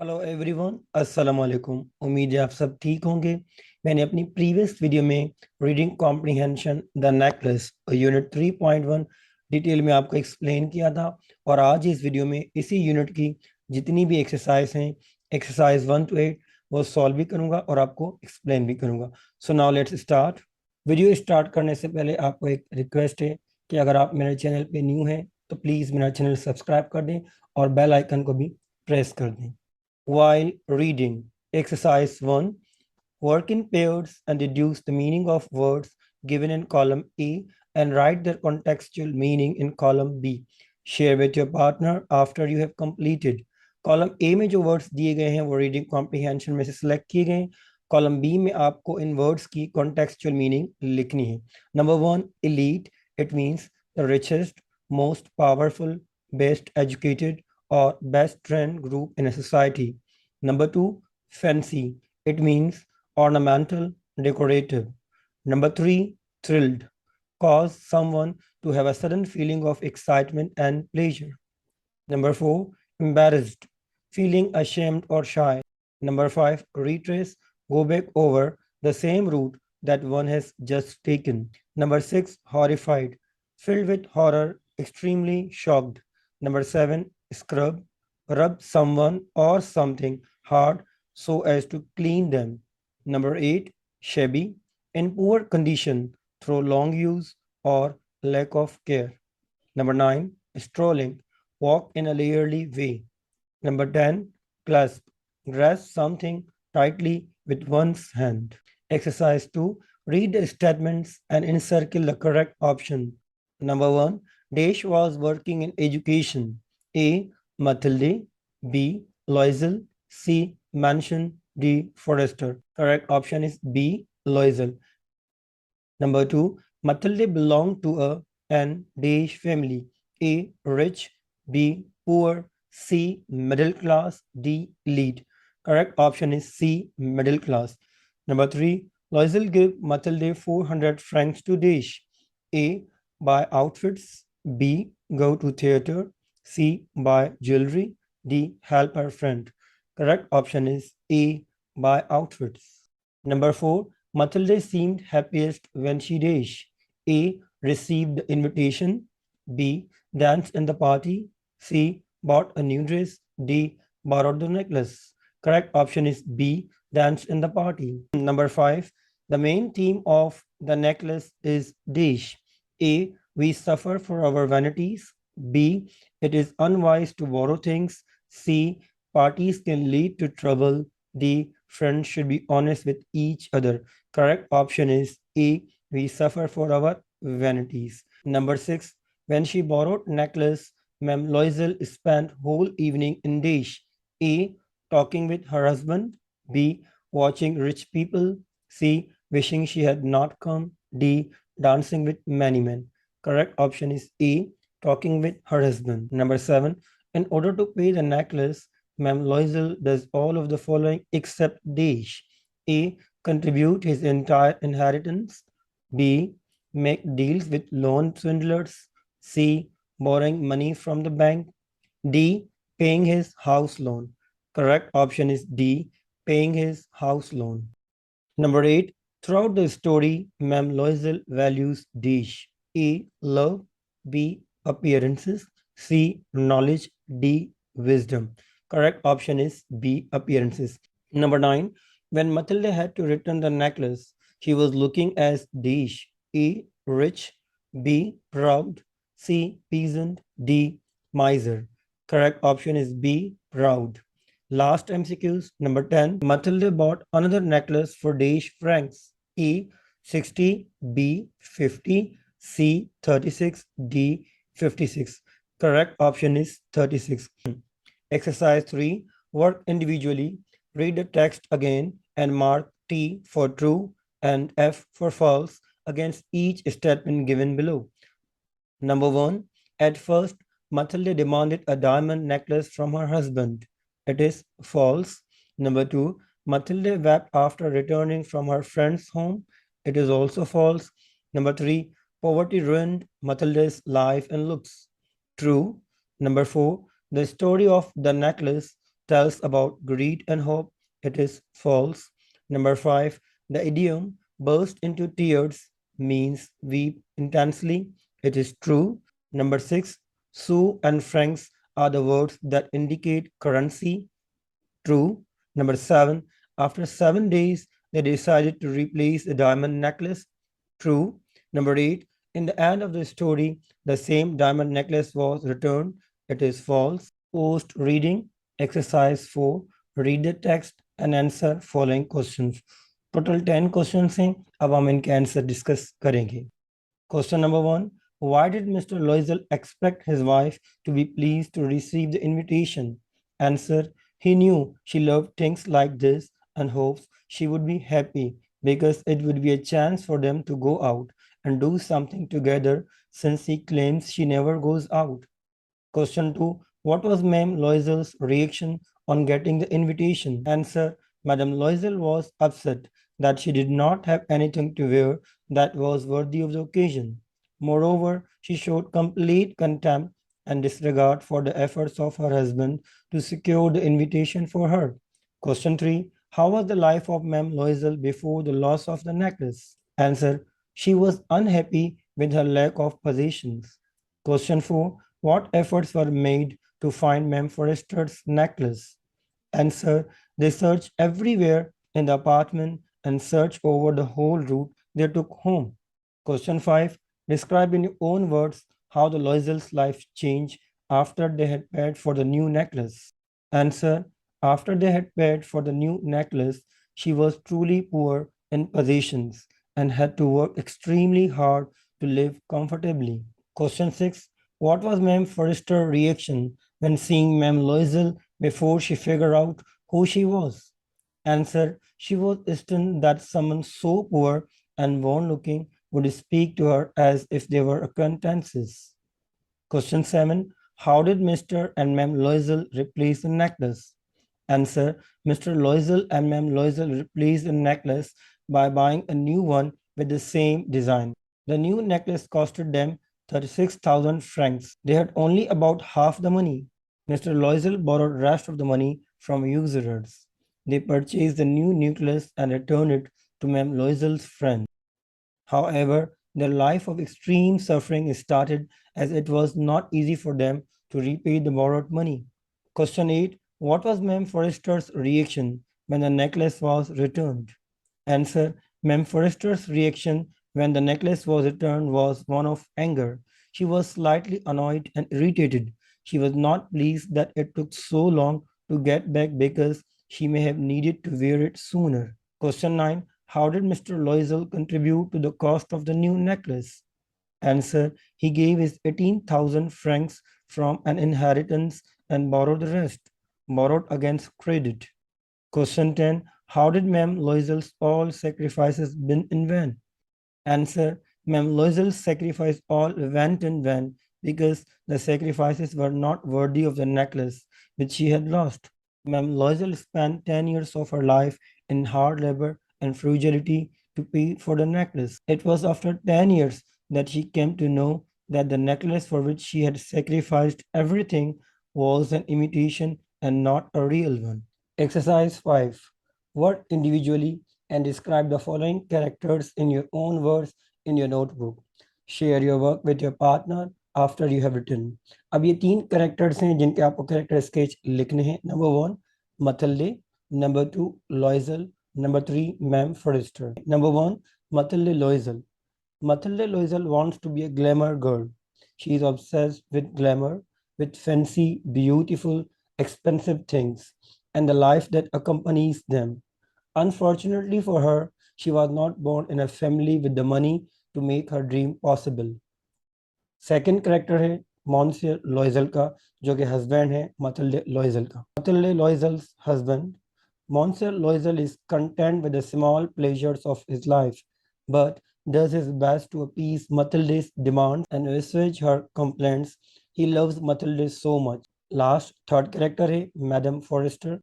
Hello everyone, अस्सलाम वालेकुम। उम्मीद है आप सब ठीक होंगे। मैंने अपनी प्रीवियस वीडियो में reading comprehension the necklace unit 3.1 detail में आपको एक्सप्लेन किया था। और आज इस वीडियो में इसी यूनिट की जितनी भी एक्सरसाइज हैं, एक्सरसाइज 1 to 8, वो सॉल्व भी करूंगा और आपको एक्सप्लेन भी करूंगा। So now let's start. Video start करने से पहले आपको एक रिक्वेस्ट है कि अगर आप मेरे चैनल पे न्यू हैं तो प्लीज़ मेरा चैनल सब्सक्राइब कर दें और बेल आइकन को भी प्रेस कर दें। While reading, exercise 1, work in pairs and deduce the meaning of words given in column A and write their contextual meaning in column B. Share with your partner after you have completed. Column A में जो words दिए गए हैं वो reading comprehension में से select किए गए हैं। कॉलम बी में आपको इन वर्ड्स की कॉन्टेक्चुअल मीनिंग लिखनी है। Number 1, elite, it means the richest, most powerful, best educated or best trained group in a society. Number 2, fancy, it means ornamental, decorative. Number 3, thrilled, cause someone to have a sudden feeling of excitement and pleasure. Number 4, embarrassed, feeling ashamed or shy. Number 5, retrace, go back over the same route that one has just taken. Number 6, horrified, filled with horror, extremely shocked. Number 7, scrub, rub someone or something hard so as to clean them. Number 8, shabby, in poor condition through long use or lack of care. Number 9, strolling, walk in a leisurely way. Number 10, clasp, grasp something tightly with one's hand. Exercise 2, read the statements and encircle the correct option. Number 1, Desh was working in education. A, Matilde. B, Loisel. C, Mansion. D, Forrester. Correct option is B, Loisel. Number 2, Matilde belonged to a and Daesh family. A, rich. B, poor. C, middle class. D, elite. Correct option is C, middle class. Number 3, Loisel gave Matilde 400 francs to Daesh. A, buy outfits. B, go to theater. C, buy jewelry. D, help her friend. Correct option is A, buy outfits. Number 4, Matilde seemed happiest when she danced. A, received the invitation. B, danced in the party. C, bought a new dress. D, borrowed the necklace. Correct option is B, danced in the party. Number 5, the main theme of the necklace is dish. A, we suffer for our vanities. B, it is unwise to borrow things. C, parties can lead to trouble. D, friends should be honest with each other. Correct option is A, we suffer for our vanities. Number 6, when she borrowed necklace, Ma'am Loisel spent whole evening in dish. A, talking with her husband. B, watching rich people. C, wishing she had not come. D, dancing with many men. Correct option is A, talking with her husband. Number 7, in order to pay the necklace, Ma'am Loisel does all of the following except dash. A, contribute his entire inheritance. B, make deals with loan swindlers. C, borrowing money from the bank. D, paying his house loan. Correct option is D, paying his house loan. Number 8, throughout the story, Ma'am Loisel values dish. A, love. B, appearances. C, knowledge. D, wisdom. Correct option is B, appearances. Number 9, when Matilda had to return the necklace, she was looking as dish. A, rich. B, proud. C, peasant. D, miser. Correct option is B, proud. Last MCQs. Number 10, Matilda bought another necklace for Dash francs. E, 60. B, 50. C, 36. D, 56. Correct option is 36. Exercise 3, work individually. Read the text again and mark T for true and F for false against each statement given below. Number 1, at first, Matilda demanded a diamond necklace from her husband. It is false. Number 2, Matilda wept after returning from her friend's home. It is also false. Number 3, poverty ruined Matilda's life and looks. True. Number 4, the story of the necklace tells about greed and hope, it is false. Number 5, the idiom burst into tears means weep intensely, it is true. Number 6, sous and francs are the words that indicate currency, true. Number 7, after 7 days, they decided to replace the diamond necklace, true. Number 8, in the end of the story, the same diamond necklace was returned, it is false. Post reading, exercise 4, read the text and answer following questions. Total 10 question हैं, अब हम इनके answer discuss करेंगे. Question number 1, why did Mr. Loisel expect his wife to be pleased to receive the invitation? Answer, he knew she loved things like this and hopes she would be happy because it would be a chance for them to go out and do something together since he claims she never goes out. Question 2. What was Ma'am Loisel's reaction on getting the invitation? Answer. Madame Loisel was upset that she did not have anything to wear that was worthy of the occasion. Moreover, she showed complete contempt and disregard for the efforts of her husband to secure the invitation for her. Question 3. How was the life of Ma'am Loisel before the loss of the necklace? Answer. She was unhappy with her lack of possessions. Question 4. What efforts were made to find Mem Forrester's necklace? Answer, they searched everywhere in the apartment and searched over the whole route they took home. Question 5. Describe in your own words how the Loisel's life changed after they had paid for the new necklace. Answer, after they had paid for the new necklace, she was truly poor in possessions and had to work extremely hard to live comfortably. Question 6. What was Ma'am Forrester's reaction when seeing Ma'am Loisel before she figured out who she was? Answer, she was stunned that someone so poor and worn-looking would speak to her as if they were acquaintances. Question 7. How did Mr. and Ma'am Loisel replace the necklace? Answer, Mr. Loisel and Ma'am Loisel replaced the necklace by buying a new one with the same design. The new necklace costed them 36,000 francs. They had only about half the money. Mr. Loisel borrowed rest of the money from usurers. They purchased the new necklace and returned it to Ma'am Loisel's friend. However, their life of extreme suffering started as it was not easy for them to repay the borrowed money. Question 8. What was Ma'am Forrester's reaction when the necklace was returned? Answer. Ma'am Forrester's reaction when the necklace was returned was one of anger. She was slightly annoyed and irritated. She was not pleased that it took so long to get back because she may have needed to wear it sooner. Question 9. How did Mr. Loisel contribute to the cost of the new necklace? Answer. He gave his 18,000 francs from an inheritance and borrowed the rest, borrowed against credit. Question 10. How did Ma'am Loisel's all sacrifices been in vain? Answer. Ma'am Loisel's sacrifice all went in vain because the sacrifices were not worthy of the necklace which she had lost. Ma'am Loisel spent 10 years of her life in hard labor and frugality to pay for the necklace. It was after 10 years that she came to know that the necklace for which she had sacrificed everything was an imitation and not a real one. Exercise 5. Word individually and describe the following characters in your own words in your notebook. Share your work with your partner after you have written. अब ये 3 characters हैं जिनके आपको character sketch लिखने हैं. Number 1, Mathilde. Number 2, Loisel. Number 3, Ma'am Forrester. Number 1, Mathilde Loisel. Mathilde Loisel wants to be a glamour girl. She is obsessed with glamour, with fancy, beautiful, expensive things, and the life that accompanies them. Unfortunately for her, she was not born in a family with the money to make her dream possible. Second character है मॉन्सियर लॉइजल का, जो कि husband है Mathilde Loisel का. Mathilde Loisel's husband Monsieur Loisel is content with the small pleasures of his life, but does his best to appease Mathilde's demands and assuage her complaints. He loves Mathilde so much. Last, third character है Madame Forrester.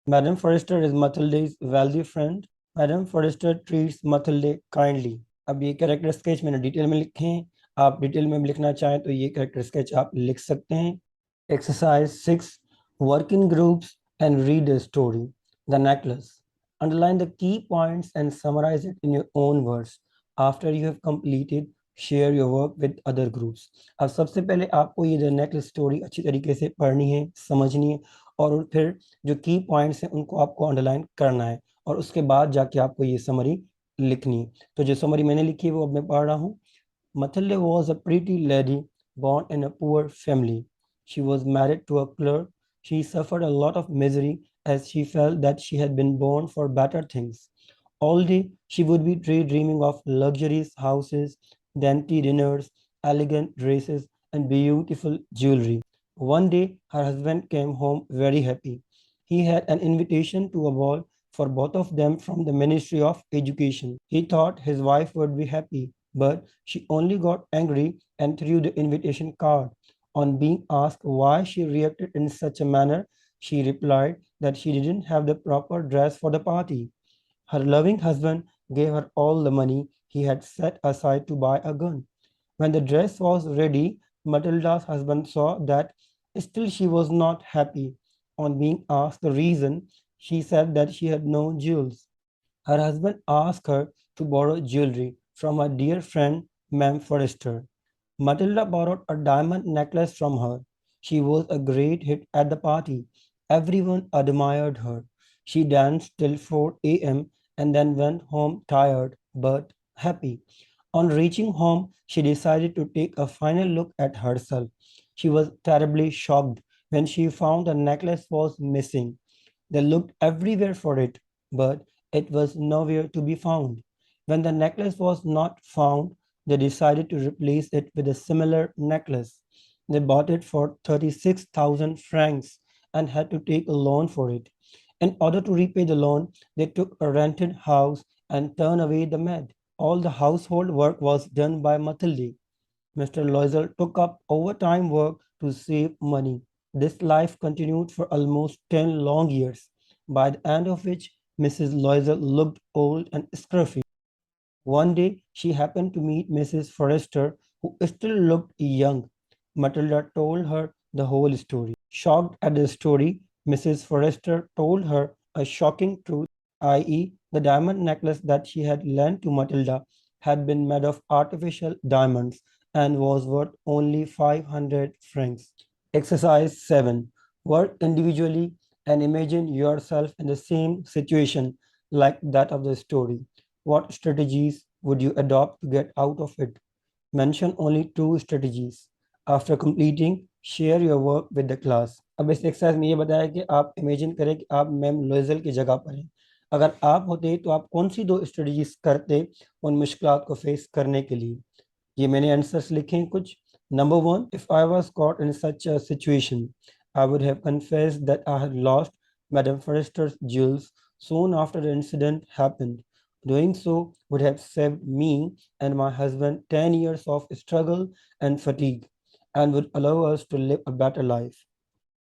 Madame Forrester is Mathilde's wealthy friend. Madame Forrester treats Mathilde kindly. अब ये character sketch मैंने detail में लिखे हैं. आप detail में लिखना चाहें तो ये कैरेक्टर स्केच आप लिख सकते हैं. Exercise 6. Work in groups and read the story, The Necklace. Underline the key points and summarize it in your own words. After you have completed, share your work with other groups. अब सबसे पहले आपको ये the necklace story अच्छी तरीके से पढ़नी है, समझनी है और फिर जो की पॉइंट्स हैं उनको आपको अंडरलाइन करना है और उसके बाद जाके आपको ये समरी लिखनी है। तो जो समरी मैंने लिखी है वो अब मैं पढ़ रहा हूँ। Matilda was a pretty lady born in a poor family. She was married to a clerk. She suffered a lot of misery as she felt that she had been born for better things. All day she would be daydreaming of luxurious houses, dainty dinners, elegant dresses, and beautiful jewelry. One day her husband came home very happy. He had an invitation to a ball for both of them from the Ministry of Education. He thought his wife would be happy, but she only got angry and threw the invitation card. On being asked why she reacted in such a manner, she replied that she didn't have the proper dress for the party. Her loving husband gave her all the money he had set aside to buy a gun. When the dress was ready, Matilda's husband saw that still she was not happy. On being asked the reason, she said that she had no jewels. Her husband asked her to borrow jewelry from her dear friend, Ma'am Forrester. Matilda borrowed a diamond necklace from her. She was a great hit at the party. Everyone admired her. She danced till 4 a.m. and then went home tired but happy. On reaching home, she decided to take a final look at herself. She was terribly shocked when she found the necklace was missing. They looked everywhere for it, but it was nowhere to be found. When the necklace was not found, they decided to replace it with a similar necklace. They bought it for 36,000 francs and had to take a loan for it. In order to repay the loan, they took a rented house and turned away the maid. All the household work was done by Mathilde. Mr. Loisel took up overtime work to save money. This life continued for almost 10 long years, by the end of which Mrs. Loisel looked old and scruffy. One day she happened to meet Mrs. Forrester, who still looked young. Matilda told her the whole story. Shocked at the story, Mrs. Forrester told her a shocking truth, i.e., the diamond necklace that she had lent to Matilda had been made of artificial diamonds and was worth only 500 francs. Exercise 7. Work individually and imagine yourself in the same situation like that of the story. What strategies would you adopt to get out of it? Mention only 2 strategies. After completing, share your work with the class. अब इस exercise में ये बताया कि आप imagine करें कि आप मैम लोइजल की जगह पर हैं। अगर आप होते तो आप कौन सी 2 स्ट्रेटजीज करते उन मुश्किलात को फेस करने के लिए। ये मैंने आंसर्स लिखे हैं कुछ। Number 1, if I was caught in such a situation, I would have confessed that I had lost Madame Forrester's jewels soon after the incident happened. Doing so would have saved me and my husband 10 years of struggle and fatigue and would allow us to live a better life.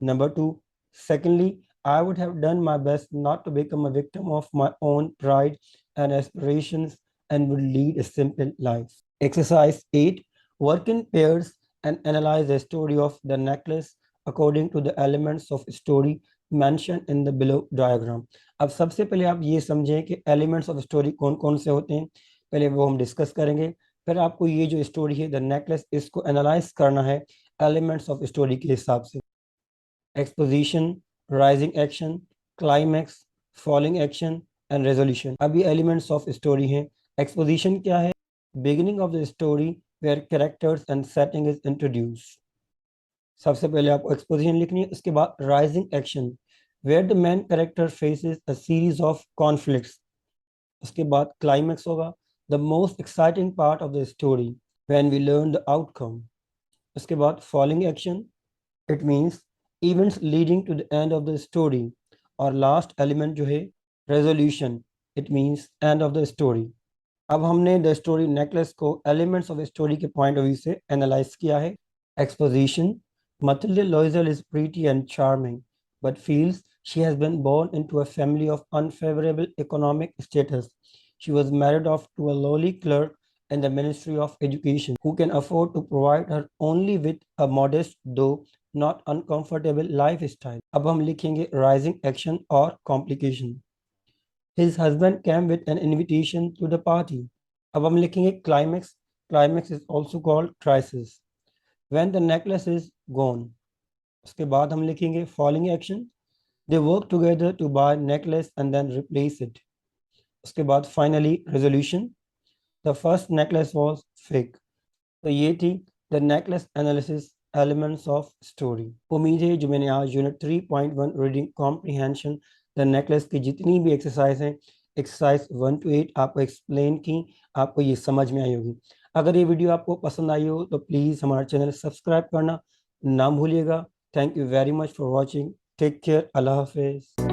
Number 2, secondly, I would have done my best not to become a victim of my own pride and aspirations and would lead a simple life. Exercise 8. Work in pairs and analyze the story of the necklace according to the elements of story mentioned in the below diagram. अब सबसे पहले आप ये समझें कि elements of story कौन कौन से होते हैं, पहले वो हम डिस्कस करेंगे। फिर आपको ये जो स्टोरी है द नेकलेस, इसको एनालाइज करना है एलिमेंट्स ऑफ स्टोरी के हिसाब से। Exposition, rising action, climax, falling action and resolution. अब ये एलिमेंट्स ऑफ स्टोरी हैं। एक्सपोजिशन क्या है? Beginning of the story where characters and setting is introduced. सबसे पहले आपको एक्सपोजिशन लिखनी है। उसके बाद rising action, where the main character faces a series of conflicts. उसके बाद क्लाइमैक्स होगा, the most exciting part of the story when we learn the outcome. उसके बाद following action, it means events leading to the end of the story. और last element जो है resolution, it means end of the story. अब हमने the story necklace को elements of story के point of view से एनालाइज किया है। Exposition, Matilda Loisel is pretty and charming, but feels she has been born into a family of unfavorable economic status. She was married off to a lowly clerk in the Ministry of Education who can afford to provide her only with a modest though not uncomfortable lifestyle. अब हम लिखेंगे rising action और complication. His husband came with an invitation to the party. अब हम लिखेंगे climax. Climax is also called crisis. When the necklace is gone. उसके बाद हम लिखेंगे falling action. They work together to buy necklace and then replace it. उसके बाद finally resolution. The first necklace was fake. तो ये थी the necklace analysis elements of story. उम्मीद है जो मैंने आज unit 3.1 reading comprehension the necklace की जितनी भी एक्सरसाइज हैं, एक्सरसाइज 1 to 8 आपको एक्सप्लेन की, आपको ये समझ में आई होगी। अगर ये वीडियो आपको पसंद आई हो तो प्लीज़ हमारा चैनल सब्सक्राइब करना ना भूलिएगा। Thank you very much for watching. Take care. अल्लाह हाफिज़।